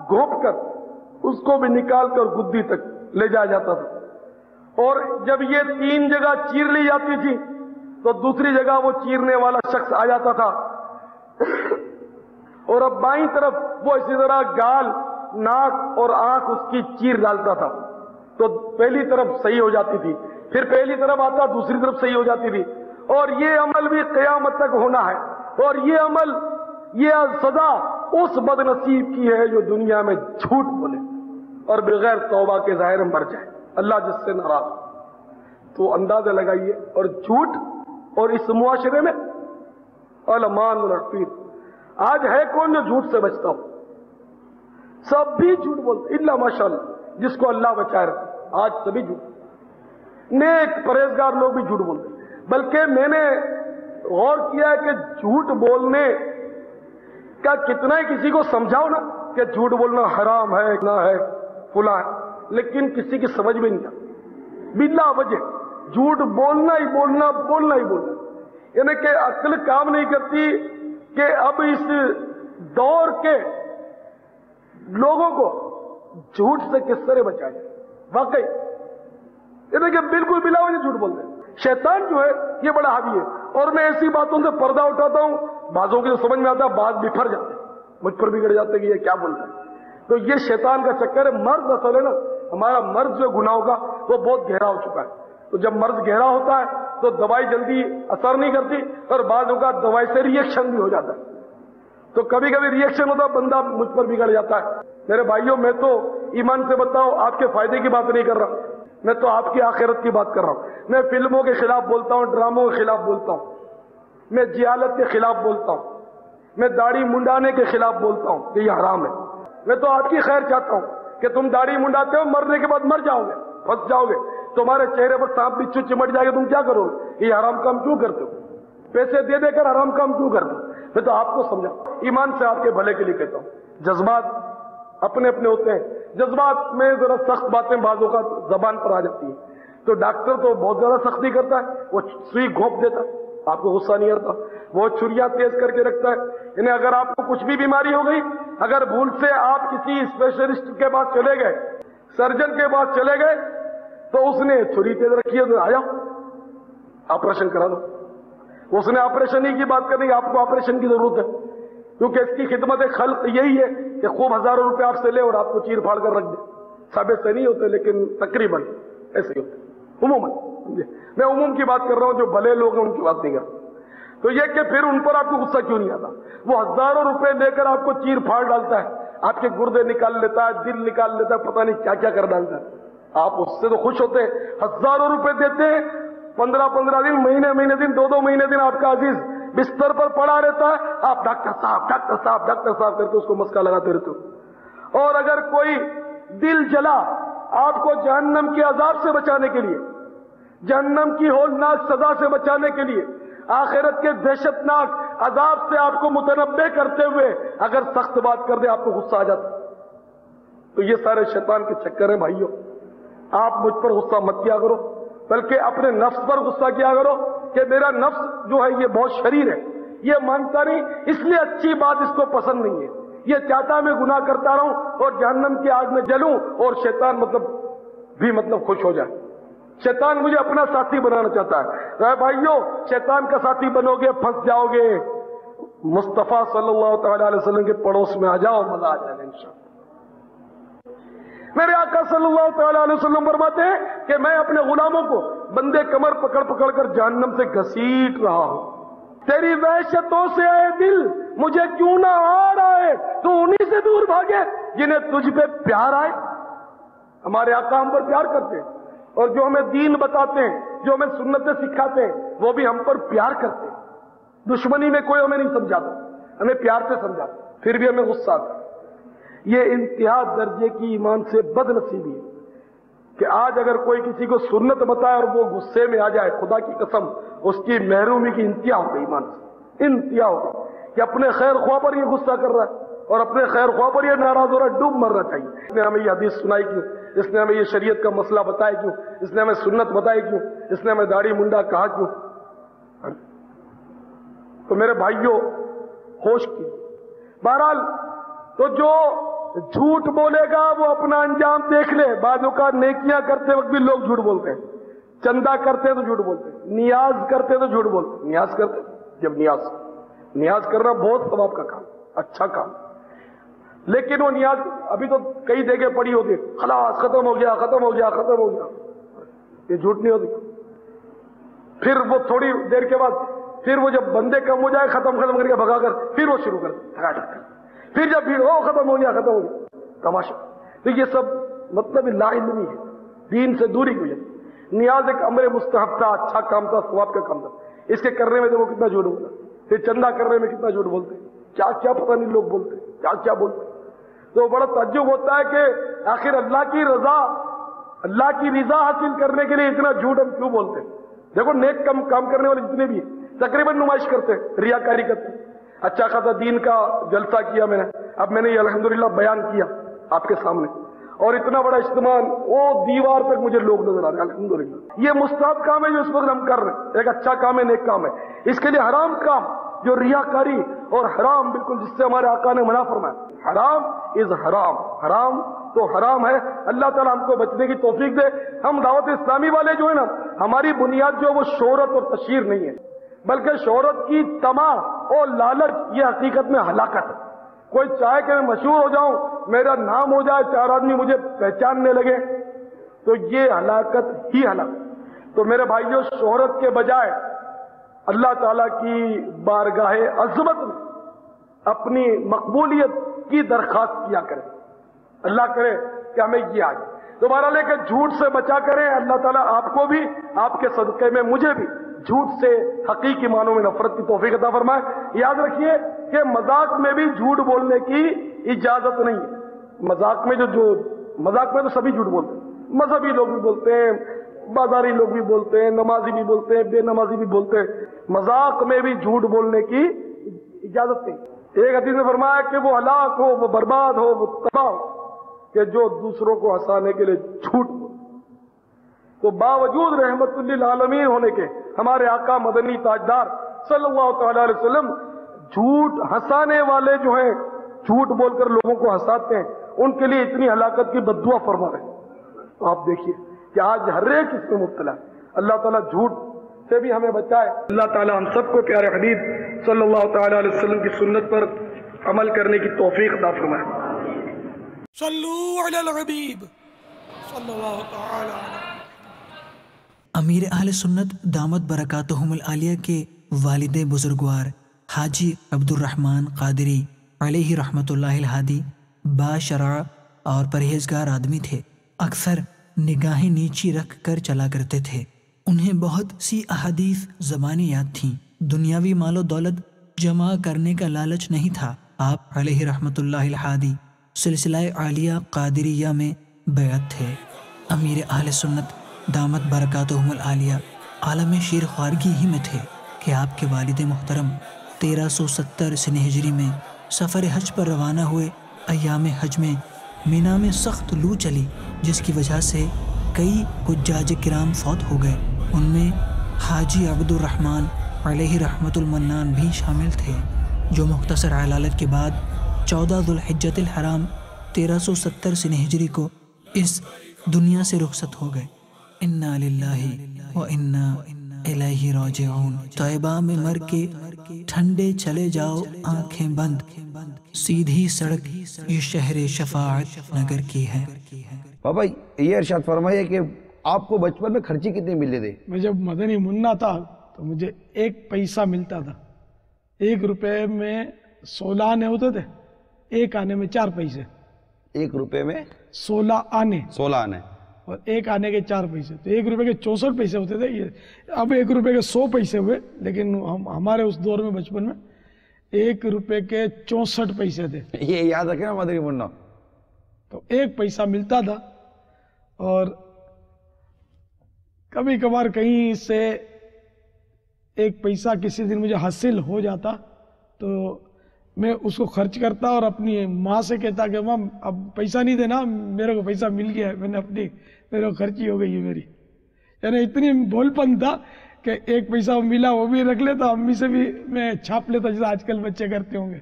گھونپ کر اس کو بھی نکال کر گدی تک لے جایا جاتا تھا. اور جب یہ 3 جگہ چیر لی جاتی تھی تو دوسری جگہ وہ چیرنے والا شخص آ جاتا تھا, اور اب بائیں طرف وہ اسی طرح گال, ناک اور آنکھ اس کی چیر ڈالتا تھا. تو پہلی طرف صحیح ہو جاتی تھی, پھر پہلی طرف آتا, دوسری طرف صحیح ہو جاتی تھی. اور یہ عمل بھی قیامت تک ہونا ہے. اور یہ عمل, یہ سزا اس بد نصیب کی ہے جو دنیا میں جھوٹ بولے اور بغیر توبہ کے ظاہر مر جائے. اللہ جس سے ناراض. تو اندازہ لگائیے. اور جھوٹ, اور اس معاشرے میں علمان الرفیر, آج ہے کون جو جھوٹ سے بچتا ہو؟ سب بھی جھوٹ بولتے, الا ماشاءاللہ جس کو اللہ بچائے رکھے. آج سبھی جھوٹ, نیک پرہیزگار لوگ بھی جھوٹ بولتے. بلکہ میں نے غور کیا ہے کہ جھوٹ بولنے کا کتنا ہی کسی کو سمجھاؤ نا کہ جھوٹ بولنا حرام ہے, نہ ہے, فلاں ہے, لیکن کسی کی سمجھ میں نہیں آتا. بلا وجہ جھوٹ بولنا ہی بولنا, بولنا ہی بولنا. یعنی کہ عقل کام نہیں کرتی کہ اب اس دور کے لوگوں کو جھوٹ سے کس طرح بچائے واقعی یہ دیکھیں بالکل بلا وجہ جھوٹ بولتے ہیں. شیطان جو ہے یہ بڑا حاوی ہے, اور میں ایسی باتوں سے پردہ اٹھاتا ہوں, بعضوں کی تو سمجھ میں آتا ہے, بعض بفر جاتے ہیں, مجھ پر بگڑ جاتے ہیں کہ یہ کیا بولتا ہے. تو یہ شیطان کا چکر ہے. مرض اصل ہے نا, ہمارا مرض جو گناہوں کا وہ بہت گہرا ہو چکا ہے. تو جب مرض گہرا ہوتا ہے تو دوائی جلدی اثر نہیں کرتی, اور بعض اوقات دوائی سے ریئیکشن بھی ہو جاتا ہے. تو کبھی کبھی ریئیکشن ہوتا ہے, بندہ مجھ پر بگڑ جاتا ہے. میرے بھائیوں, میں تو ایمان سے بتاؤ آپ کے فائدے کی بات نہیں کر رہا, میں تو آپ کی آخرت کی بات کر رہا ہوں. میں فلموں کے خلاف بولتا ہوں, ڈراموں کے خلاف بولتا ہوں, میں جہالت کے خلاف بولتا ہوں, میں داڑھی منڈانے کے خلاف بولتا ہوں کہ یہ حرام ہے. میں تو آپ کی خیر چاہتا ہوں کہ تم داڑھی منڈاتے ہو, مرنے کے بعد مر جاؤ گے, پھنس جاؤ گے, تمہارے چہرے پر سانپ بچھو چمٹ جائے گا, تم کیا کرو گے؟ یہ حرام کام کیوں کرتے ہو؟ پیسے دے دے کر حرام کام کیوں کرتے ہو؟ میں تو آپ کو سمجھا, ایمان سے آپ کے بھلے کے لیے کہتا ہوں. جذبات اپنے اپنے ہوتے ہیں, جذبات میں ذرا سخت باتیں بعضوں کا زبان پر آ جاتی ہیں. تو ڈاکٹر تو بہت زیادہ سختی کرتا ہے, وہ سوئی گھونپ دیتا ہے, آپ کو غصہ نہیں آتا, وہ چھریاں تیز کر کے رکھتا ہے. یعنی اگر آپ کو کچھ بھی بیماری ہو گئی, اگر بھول سے آپ کسی اسپیشلسٹ کے پاس چلے گئے, سرجن کے پاس چلے گئے, تو اس نے چھری تیز رکھی ہے, تو آیا آپریشن کرا دو. اس نے آپریشن ہی کی بات کرنی, آپ کو آپریشن کی ضرورت ہے, کیونکہ اس کی خدمت خلق یہی ہے کہ خوب ہزاروں روپے آپ سے لے اور آپ کو چیر پھاڑ کر رکھ دے. ثابت سے نہیں ہوتے لیکن تقریباً ایسے ہی ہوتے عموماً. میں عموم کی بات کر رہا ہوں, جو بھلے لوگ ہیں ان کی بات نہیں کر رہا. تو یہ کہ پھر ان پر آپ کو غصہ کیوں نہیں آتا؟ وہ ہزاروں روپے لے کر آپ کو چیر پھاڑ ڈالتا ہے, آپ کے گردے نکال لیتا ہے, دل نکال لیتا ہے, پتہ نہیں کیا کیا کر ڈالتا ہے. آپ اس سے تو خوش ہوتے ہیں, ہزاروں روپے دیتے ہیں, 15 دن, مہینے دن, 2 مہینے دن آپ کا عزیز بستر پر پڑا رہتا ہے, آپ ڈاکٹر صاحب ڈاکٹر صاحب ڈاکٹر صاحب کر کے اس کو مسکا لگاتے رہتے ہو. اور اگر کوئی دل جلا آپ کو جہنم کے عذاب سے بچانے کے لیے, جہنم کی ہولناک سزا سے بچانے کے لیے, آخرت کے دہشت ناک عذاب سے آپ کو متنبع کرتے ہوئے اگر سخت بات کر دے, آپ کو غصہ آ جاتا. تو یہ سارے شیطان کے چکر ہیں بھائیوں. آپ مجھ پر غصہ مت کیا کرو, بلکہ اپنے نفس پر غصہ کیا کرو کہ میرا نفس جو ہے یہ بہت شریر ہے, یہ مانتا نہیں, اس لیے اچھی بات اس کو پسند نہیں ہے, یہ چاہتا میں گناہ کرتا رہوں اور جہنم کی آگ میں جلوں, اور شیطان مطلب خوش ہو جائے. شیطان مجھے اپنا ساتھی بنانا چاہتا ہے. اے بھائیو, شیطان کا ساتھی بنو گے پھنس جاؤ گے. مصطفیٰ صلی اللہ تعالی علیہ وسلم کے پڑوس میں آ جاؤ, مزہ آ جائے گا انشاءاللہ. میرے آقا صلی اللہ تعالی علیہ وسلم فرماتے ہیں کہ میں اپنے غلاموں کو بندے کمر پکڑ پکڑ کر جہنم سے گھسیٹ رہا ہوں. تیری وحشتوں سے اے دل مجھے کیوں نہ آ رہا ہے, تو انہی سے دور بھاگے جنہیں تجھ پہ پیار آئے. ہمارے آقا ہم پر پیار کرتے ہیں, اور جو ہمیں دین بتاتے ہیں, جو ہمیں سنتیں سکھاتے ہیں, وہ بھی ہم پر پیار کرتے ہیں. دشمنی میں کوئی ہمیں نہیں سمجھاتا, ہمیں پیار سے سمجھاتا, پھر بھی ہمیں غصہ آتا. یہ انتہا درجے کی ایمان سے بد نصیبی ہے کہ آج اگر کوئی کسی کو سنت بتائے اور وہ غصے میں آ جائے, خدا کی قسم اس کی محرومی کی انتہا ہو گئی. ایمان سے انتہا ہو گئی کہ اپنے خیر خواہ پر یہ غصہ کر رہا ہے اور اپنے خیر خواہ پر یہ ناراض ہو رہا ہے. ڈوب مرنا چاہیے. اس نے ہمیں یہ حدیث سنائی کیوں, اس نے ہمیں یہ شریعت کا مسئلہ بتایا کیوں, اس نے ہمیں سنت بتائی کیوں, اس نے ہمیں داڑھی منڈا کہا کیوں؟ تو میرے بھائیوں ہوش کی. بہرحال تو جو جھوٹ بولے گا وہ اپنا انجام دیکھ لے. بعض اوقات نیکیاں کرتے وقت بھی لوگ جھوٹ بولتے ہیں, چندہ کرتے تو جھوٹ بولتے ہیں, نیاز کرتے تو جھوٹ بولتے ہیں. نیاز کرتے, جب نیاز کرنا بہت ثواب کا کام, اچھا کام, لیکن وہ نیاز ابھی تو کئی جگہ پڑی ہوتی ہے, خلاص ختم ہو گیا ختم ہو گیا ختم ہو گیا. یہ جھوٹ نہیں ہوتی. پھر وہ تھوڑی دیر کے بعد پھر وہ جب بندے کم ہو جائے ختم کر کے بھگا کر پھر وہ شروع کر دے. پھر جب بھیڑ ہو ختم ہو گیا تماشا. تو یہ سب مطلب لا علمی ہے, دین سے دوری کی وجہ. نیاز ایک امر مستحب تھا, اچھا کام تھا, ثواب کا کام تھا. اس کے کرنے میں تو وہ کتنا جھوٹ بولتا, پھر چندہ کرنے میں کتنا جھوٹ بولتے, کیا کیا پتہ نہیں لوگ بولتے, کیا کیا بولتے. تو بڑا تعجب ہوتا ہے کہ آخر اللہ کی رضا حاصل کرنے کے لیے اتنا جھوٹ ہم کیوں بولتے ہیں. دیکھو نیک کام کرنے والے جتنے بھی ہیں تقریباً نمائش کرتے ہیں, ریاکاری کرتے ہیں. اچھا خاصا دین کا جلسہ کیا میں نے, اب میں نے یہ الحمدللہ بیان کیا آپ کے سامنے, اور اتنا بڑا اجتماع, وہ دیوار تک مجھے لوگ نظر آ رہے ہیں الحمدللہ. یہ مستحب کام ہے جو اس وقت ہم کر رہے ہیں, ایک اچھا کام ہے, نیک کام ہے. اس کے لیے حرام کام جو ریاکاری اور حرام بالکل جس سے ہمارے آقا نے منع فرمایا, حرام از حرام, حرام تو حرام ہے. اللہ تعالیٰ ہم کو بچنے کی توفیق دے. ہم دعوت اسلامی والے جو ہے نا، ہماری بنیاد جو ہے وہ شہرت اور تشہیر نہیں ہے، بلکہ شہرت کی طمع اور لالچ یہ حقیقت میں ہلاکت ہے. کوئی چاہے کہ میں مشہور ہو جاؤں، میرا نام ہو جائے، 4 آدمی مجھے پہچاننے لگے، تو یہ ہلاکت ہی ہلاکت. تو میرے بھائیوں، شہرت کے بجائے اللہ تعالیٰ کی بارگاہ عظمت میں اپنی مقبولیت کی درخواست کیا کریں. اللہ کرے کہ ہمیں یہ آ جائے. دوبارہ لے کے جھوٹ سے بچا کریں. اللہ تعالیٰ آپ کو بھی، آپ کے صدقے میں مجھے بھی جھوٹ سے حقیقی معنوں میں نفرت کی توفیق عطا فرمائے. یاد رکھیے کہ مذاق میں بھی جھوٹ بولنے کی اجازت نہیں ہے. مذاق میں مذاق میں تو سبھی جھوٹ بولتے ہیں. مذہبی لوگ بھی بولتے ہیں، بازاری لوگ بھی بولتے ہیں، نمازی بھی بولتے ہیں، بے نمازی بھی بولتے ہیں. مذاق میں بھی جھوٹ بولنے کی اجازت نہیں. ایک حدیث میں فرمایا کہ وہ ہلاک ہو، وہ برباد ہو، وہ تباہ ہو کہ جو دوسروں کو ہنسانے کے لیے جھوٹ بولے. تو باوجود رحمت للعالمین ہونے کے ہمارے آقا مدنی تاجدار صلی اللہ تعالی علیہ وسلم جھوٹ ہنسانے والے جو ہیں، جھوٹ بول کر لوگوں کو ہنساتے ہیں، ان کے لیے اتنی ہلاکت کی بددعا فرما رہے ہیں. تو آپ دیکھیے کہ آج ہر ایک اس میں مبتلا ہے. اللہ تعالیٰ جھوٹ سے بھی ہمیں بچائے. اللہ تعالیٰ ہم سب کو پیارے حبیب صلی اللہ تعالی علیہ وسلم کی سنت پر عمل کرنے کی توفیق عطا فرمائے. صلو علی الحبیب صلی اللہ تعالی علیہ. امیر اہل سنت دامت برکاتہم العالیہ کے والد بزرگوار حاجی عبد الرحمن قادری علیہ رحمت اللہ الہادی باشرع اور پرہیزگار آدمی تھے. اکثر نگاہیں نیچی رکھ کر چلا کرتے تھے. انہیں بہت سی احادیث زبانی یاد تھیں. دنیاوی مال و دولت جمع کرنے کا لالچ نہیں تھا. آپ علیہ رحمت اللہ الہادی سلسلہ عالیہ قادریہ میں بیعت تھے. امیر اہل سنت دامت برکاتہم العالیہ عالم شیر خوارگی ہی میں تھے کہ آپ کے والد محترم 1370 سن ہجری میں سفر حج پر روانہ ہوئے. ایام حج میں مینا میں سخت لو چلی، جس کی وجہ سے کئی حجاج کرام فوت ہو گئے. ان میں حاجی عبد الرحمن علیہ رحمت المنان بھی شامل تھے، جو مختصر علالت کے بعد 14 ذوالحجۃ الحرام 1370 سن ہجری کو اس دنیا سے رخصت ہو گئے. انا للہ و انا الیہ راجعون. طیبہ میں مر کے ٹھنڈے چلے جاؤ آنکھیں بند، سیدھی سڑک یہ شہر شفاعت نگر کی ہے. بابا یہ ارشاد فرمائیے کہ آپ کو بچپن میں خرچی کتنی ملے تھے؟ میں جب مدنی منا تھا تو مجھے 1 پیسہ ملتا تھا. 1 روپے میں 16 آنے ہوتے تھے. 1 آنے میں 4 پیسے. 1 روپے میں 16 آنے 16 آنے اور 1 آنے کے 4 پیسے. تو 1 روپے کے 64 پیسے ہوتے تھے. یہ اب 1 روپے کے 100 پیسے ہوئے، لیکن ہمارے اس دور میں بچپن میں 1 روپے کے 64 پیسے تھے. یہ یاد رکھیں نا مدنی منا. تو 1 پیسہ ملتا تھا، اور کبھی کبھار کہیں سے 1 پیسہ کسی دن مجھے حاصل ہو جاتا تو میں اس کو خرچ کرتا اور اپنی ماں سے کہتا کہ ماں اب پیسہ نہیں دینا، میرے کو پیسہ مل گیا ہے، میں نے میرے کو خرچی ہو گئی ہے میری. یعنی اتنی بھول پن تھا کہ 1 پیسہ ملا وہ بھی رکھ لیتا، امی سے بھی میں چھاپ لیتا جیسا آج کل بچے کرتے ہوں گے.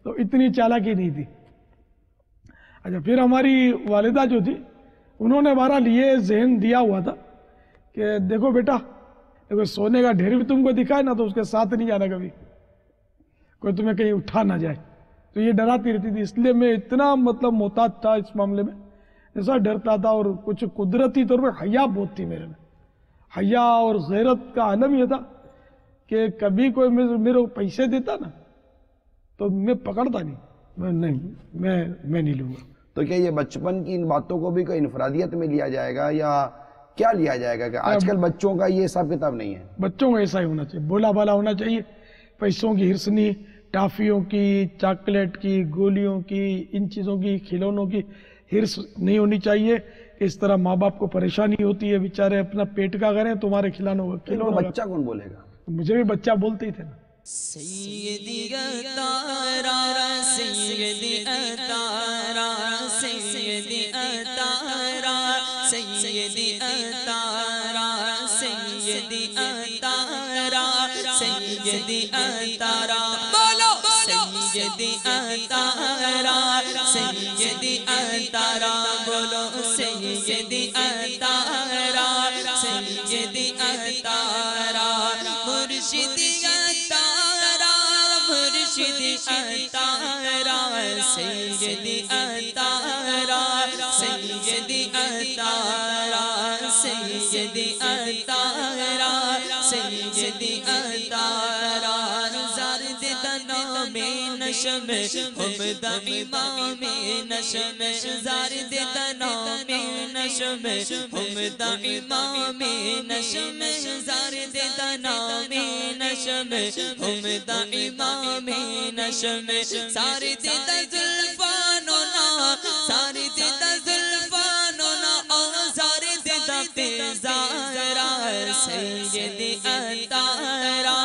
تو اتنی چالاکی نہیں تھی. اچھا، پھر ہماری والدہ جو تھی انہوں نے بہرحال یہ ذہن دیا ہوا تھا کہ دیکھو بیٹا، دیکھو سونے کا ڈھیر بھی تم کو دکھائے نا تو اس کے ساتھ نہیں جانا کبھی، کوئی تمہیں کہیں اٹھا نہ جائے. تو یہ ڈراتی رہتی تھی. اس لیے میں اتنا محتاط تھا اس معاملے میں، ایسا ڈرتا تھا. اور کچھ قدرتی طور پر حیا بہت تھی میرے میں. حیا اور غیرت کا عالم یہ تھا کہ کبھی کوئی میرے کو پیسے دیتا نا تو میں پکڑتا نہیں، میں نہیں لوں گا. تو کیا یہ بچپن کی ان باتوں کو بھی کوئی انفرادیت میں لیا جائے گا یا کیا لیا جائے گا کہ آج کل بچوں کا یہ حساب کتاب نہیں ہے؟ بچوں کا ایسا ہی ہونا چاہیے، بولا بالا ہونا چاہیے. پیسوں کی ہرس نہیں، ٹافیوں کی، چاکلیٹ کی، گولیوں کی، ان چیزوں کی، کھلونوں کی ہرس نہیں ہونی چاہیے. اس طرح ماں باپ کو پریشانی ہوتی ہے، بیچارے اپنا پیٹ کا کریں تمہارے کھلانوں کا. بچہ کون بولے گا؟ مجھے بھی بچہ بولتے ہی تھے نا. سیدی اتارا سیدی اتارا سیدی اتارا سیدی اتارا سیدی اتارا سیدی اتارا بولو سیدی اطہارہ سیدی اطہارہ بولو سیدی اطہارہ سیدی اطہارہ مرشدی اطہارہ مرشدی اطہارہ سیدی اطہارہ سیدی اطہارہ سیدی اطہارہ سیدی اطہارہ زارد نام نشم حمد امام نشم زارد نام نشم حمد امام نشم زارد نام نشم حمد امام نشم زارد زلفاننا زارد زلفاننا زارد پیزارا سیدی اطہارہ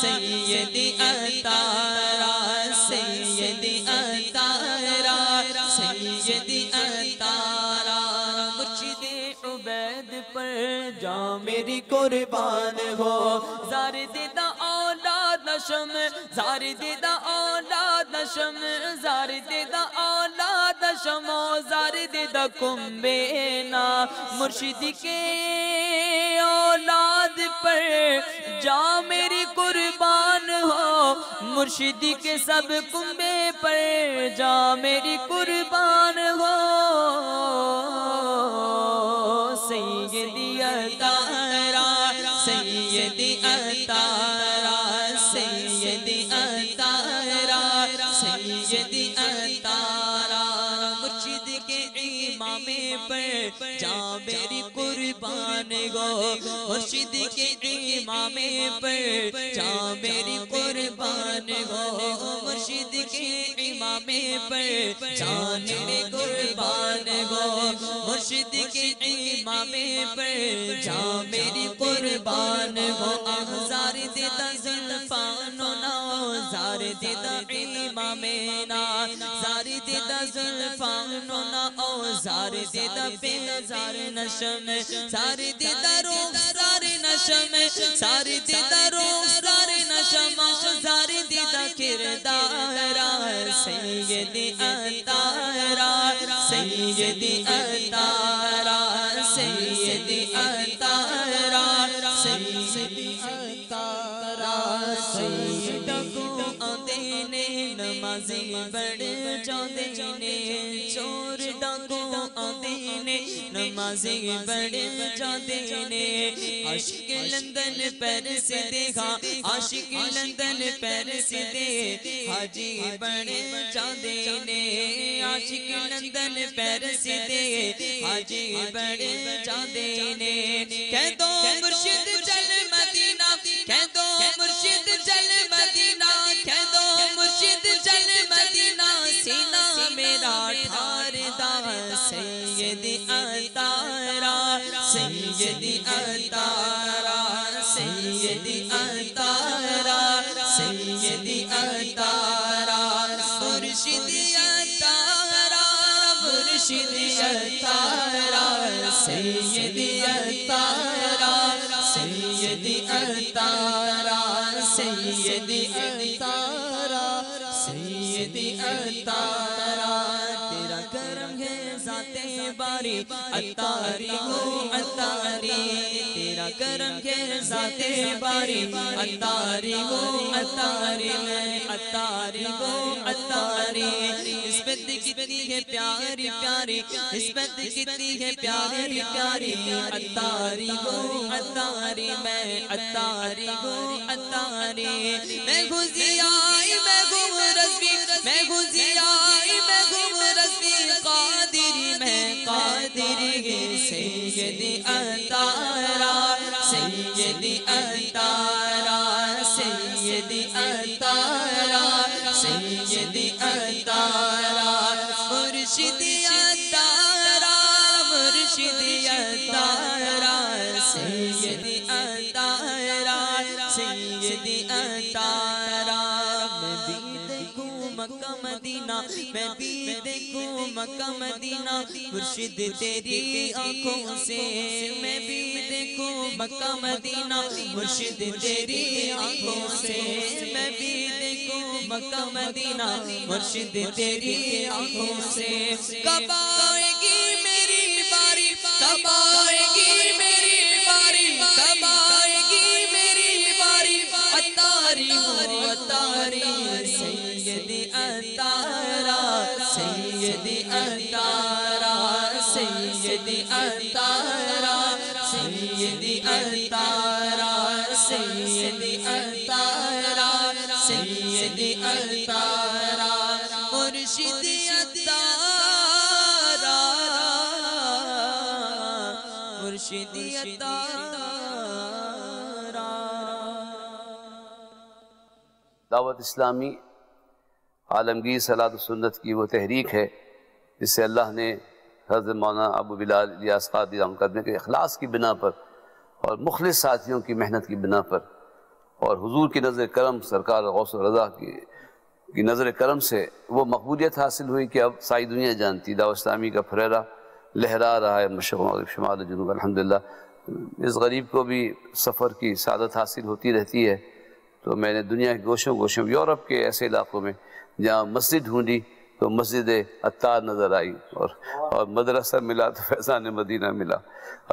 سیدی اطہارہ سیدی اطہارہ سیدی اطہارہ مرشد عبید پر جا میری قربان ہو زار دیدہ اولاد نشم زار دیدہ اولاد نشم زار دیدہ اولاد نشم زار دیدہ کمبینا مرشد کے اولاد پر جا میری قربان ہو مرشد کے سب کنبے پر جا میری قربان ہو سیدی اطہارہ سیدی اطہارہ سیدی اطہارہ سیدی اطہارہ مرشد کے امام پر جا میری قربان ہو مرشد کے امام پر جا میری قربان ہو مرشد کے امام پر جا میری قربان ہو مرشد کے امام پر جا میری قربان ہو زار دیدہ زلفاننا زار دیدہ امامنا زار دیدہ زلفاننا زار دیدہ پیزار نشم زار دیدہ رخسار نشم زار دیدہ رخسار نشم زار دیدہ کردارہ سیدی اطہارہ سیدی اطہارہ سیدی اطہارہ سیدی اطہارہ سیدہ کو آدینے نمازی بڑھ جاندینے چور ڈاکو آدینے نمازی بڑھ جاندینے عاشق لندن پیرس دیکھا عاشق لندن پیرس دے حاجی بڑھ جاندینے عاشق لندن پیرس دے حاجی بڑھ جاندینے کہہ دو مرشد چل مدینہ کہہ دو مرشد چل مدینہ کہہ دو مرشد چل مدینہ سینہ میرا ٹھار دا سیدی اطہارہ سیدی اطہارہ سیدی اطہارہ سیدی اطہارہ مرشدی اطہارہ مرشدی اطہارہ سیدی اطہارہ سیدی اطہارہ سیدی اطہارہ سیدی اطہارہ تیرا کرم ہے ذات باری اطہاری ہو اطہاری تیرا کرم ہے ذات باری اطہاری ہو اطہاری میں اطہاری ہو اطہاری نسبت کتنی ہے پیاری پیاری نسبت کتنی ہے پیاری پیاری اطہاری ہو اطہاری میں اطہاری ہو اطہاری میں گھسی آئی میں گم رسمی میں گھسی آئی میں گم رسمی قادری میں قادری سیدی اطہارہ سیدی اطہارہ سیدی اطہارہ سیدی اطہارہ مرشدی اطہارہ مرشدی اطہارہ سیدی اطہارہ سیدی اطہارہ میں بھی دیکھوں مکہ مدینہ میں بھی دیکھوں مکہ مدینہ مرشد تیری آنکھوں سے میں بھی دیکھوں مکہ مدینہ مرشد تیری آنکھوں سے میں بھی دیکھوں مکہ مدینہ مرشد تیری آنکھوں سے کب آئے گی میری باری کب آئے گی میری باری کب آئے گی میری باری عطاری ہو عطاری سیدی عطارہ سیدی عطارہ سیدی عطارہ سیدی عطارہ سیدی عطارہ سیدی عطارہ مرشد عطارہ مرشد عطارہ. دعوت اسلامی عالمگیر صلاۃ و سنت کی وہ تحریک ہے جس سے اللہ نے حضرت مولانا ابو بلال الیاس قادری رحمۃ اللہ کے اخلاص کی بنا پر اور مخلص ساتھیوں کی محنت کی بنا پر اور حضور کی نظر کرم سرکار غوث رضا کی نظر کرم سے وہ مقبولیت حاصل ہوئی کہ اب ساری دنیا جانتی دعوت اسلامی کا پھریرا لہرا رہا ہے مشرق مغرب شمال جنوب. الحمدللہ اس غریب کو بھی سفر کی سعادت حاصل ہوتی رہتی ہے. تو میں نے دنیا کے گوشوں یورپ کے ایسے علاقوں میں جہاں مسجد ڈھونڈی تو مسجد عطار نظر آئی اور مدرسہ ملا تو فیضان مدینہ ملا.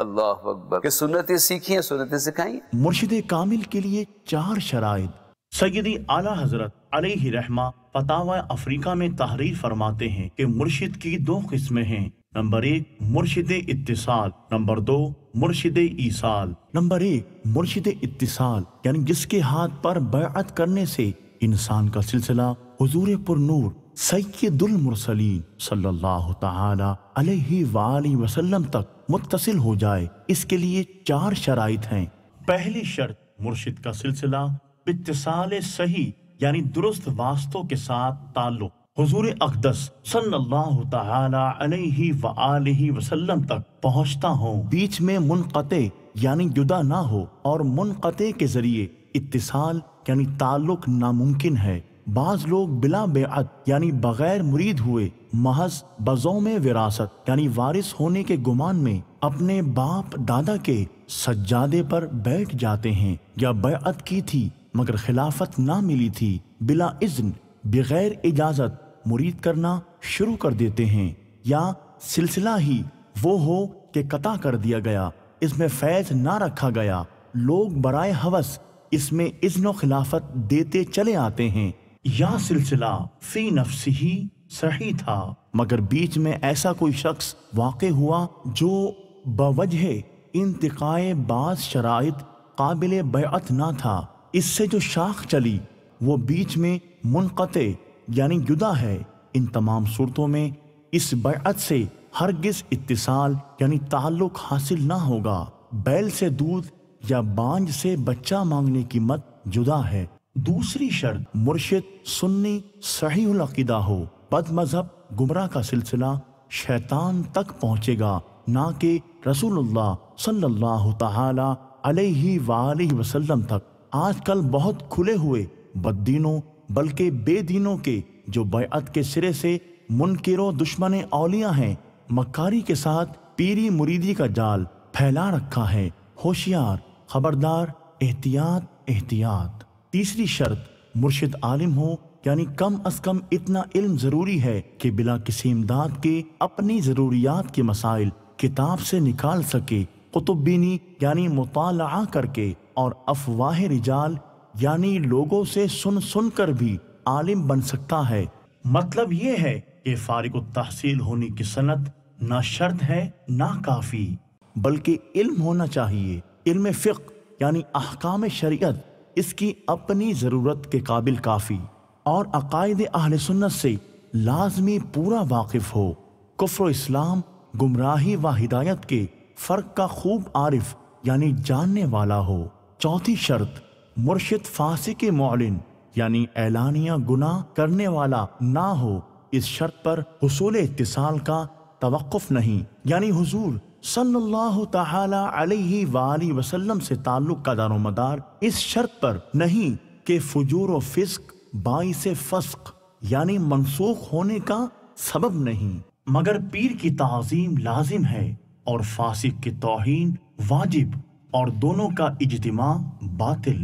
اللہ اکبر کہ سنتیں سیکھی ہیں سنتیں سکھائیں. مرشد کامل کے لیے 4 شرائط. سیدی اعلیٰ حضرت علیہ رحمہ فتاوی افریقہ میں تحریر فرماتے ہیں کہ مرشد کی 2 قسمیں ہیں. نمبر 1 مرشد اتصال، نمبر 2 مرشد ایصال. نمبر 1 مرشد اتصال یعنی جس کے ہاتھ پر بیعت کرنے سے انسان کا سلسلہ حضور پر نور سید المرسلین صلی اللہ تعالی علیہ وآلہ وسلم تک متصل ہو جائے. اس کے لیے 4 شرائط ہیں. پہلی شرط مرشد کا سلسلہ اتصال صحیح یعنی درست واسطوں کے ساتھ تعلق حضور اقدس صلی اللہ تعالی علیہ وآلہ وسلم تک پہنچتا ہو، بیچ میں منقطع یعنی جدا نہ ہو. اور منقطع کے ذریعے اتصال یعنی تعلق ناممکن ہے. بعض لوگ بلا بیعت یعنی بغیر مرید ہوئے محض بزوم وراثت یعنی وارث ہونے کے گمان میں اپنے باپ دادا کے سجادے پر بیٹھ جاتے ہیں، یا بیعت کی تھی مگر خلافت نہ ملی تھی، بلا اذن بغیر اجازت مرید کرنا شروع کر دیتے ہیں. یا سلسلہ ہی وہ ہو کہ قطع کر دیا گیا، اس میں فیض نہ رکھا گیا، لوگ برائے ہوس اس میں اذن و خلافت دیتے چلے آتے ہیں. یا سلسلہ فی نفس ہی صحیح تھا مگر بیچ میں ایسا کوئی شخص واقع ہوا جو بوجہ انتقائے بعض شرائط قابل بیعت نہ تھا. اس سے جو شاخ چلی وہ بیچ میں منقطع یعنی جدا ہے. ان تمام صورتوں میں اس بیعت سے ہرگز اتصال یعنی تعلق حاصل نہ ہوگا. بیل سے دودھ یا بانج سے بچہ مانگنے کی مت جدا ہے. دوسری شرط مرشد سنی صحیح العقیدہ ہو. بد مذہب گمراہ کا سلسلہ شیطان تک پہنچے گا، نہ کہ رسول اللہ صلی اللہ تعالی علیہ وآلہ وسلم تک. آج کل بہت کھلے ہوئے بد دینوں بلکہ بے دینوں کے جو بیعت کے سرے سے منکر و دشمن اولیاء ہیں، مکاری کے ساتھ پیری مریدی کا جال پھیلا رکھا ہے. ہوشیار، خبردار، احتیاط احتیاط. تیسری شرط مرشد عالم ہو یعنی کم از کم اتنا علم ضروری ہے کہ بلا کسی امداد کے اپنی ضروریات کے مسائل کتاب سے نکال سکے. قطب بینی یعنی مطالعہ کر کے، اور افواہ رجال یعنی لوگوں سے سن کر بھی عالم بن سکتا ہے. مطلب یہ ہے کہ فارغ التحصیل ہونے کی سند نہ شرط ہے نہ کافی، بلکہ علم ہونا چاہیے. علم فقہ یعنی احکام شریعت اس کی اپنی ضرورت کے قابل کافی، اور عقائد اہل سنت سے لازمی پورا واقف ہو. کفر و اسلام، گمراہی و ہدایت کے فرق کا خوب عارف یعنی جاننے والا ہو. چوتھی شرط مرشد فاسق معلن یعنی اعلانیہ گناہ کرنے والا نہ ہو. اس شرط پر حصول اتصال کا توقف نہیں، یعنی حضور صلی اللہ تعالی علیہ وآلہ وسلم سے تعلق کا دار و مدار اس شرط پر نہیں کہ فجور و فسق باعث فسق یعنی منسوخ ہونے کا سبب نہیں، مگر پیر کی تعظیم لازم ہے اور فاسق کی توہین واجب، اور دونوں کا اجتماع باطل.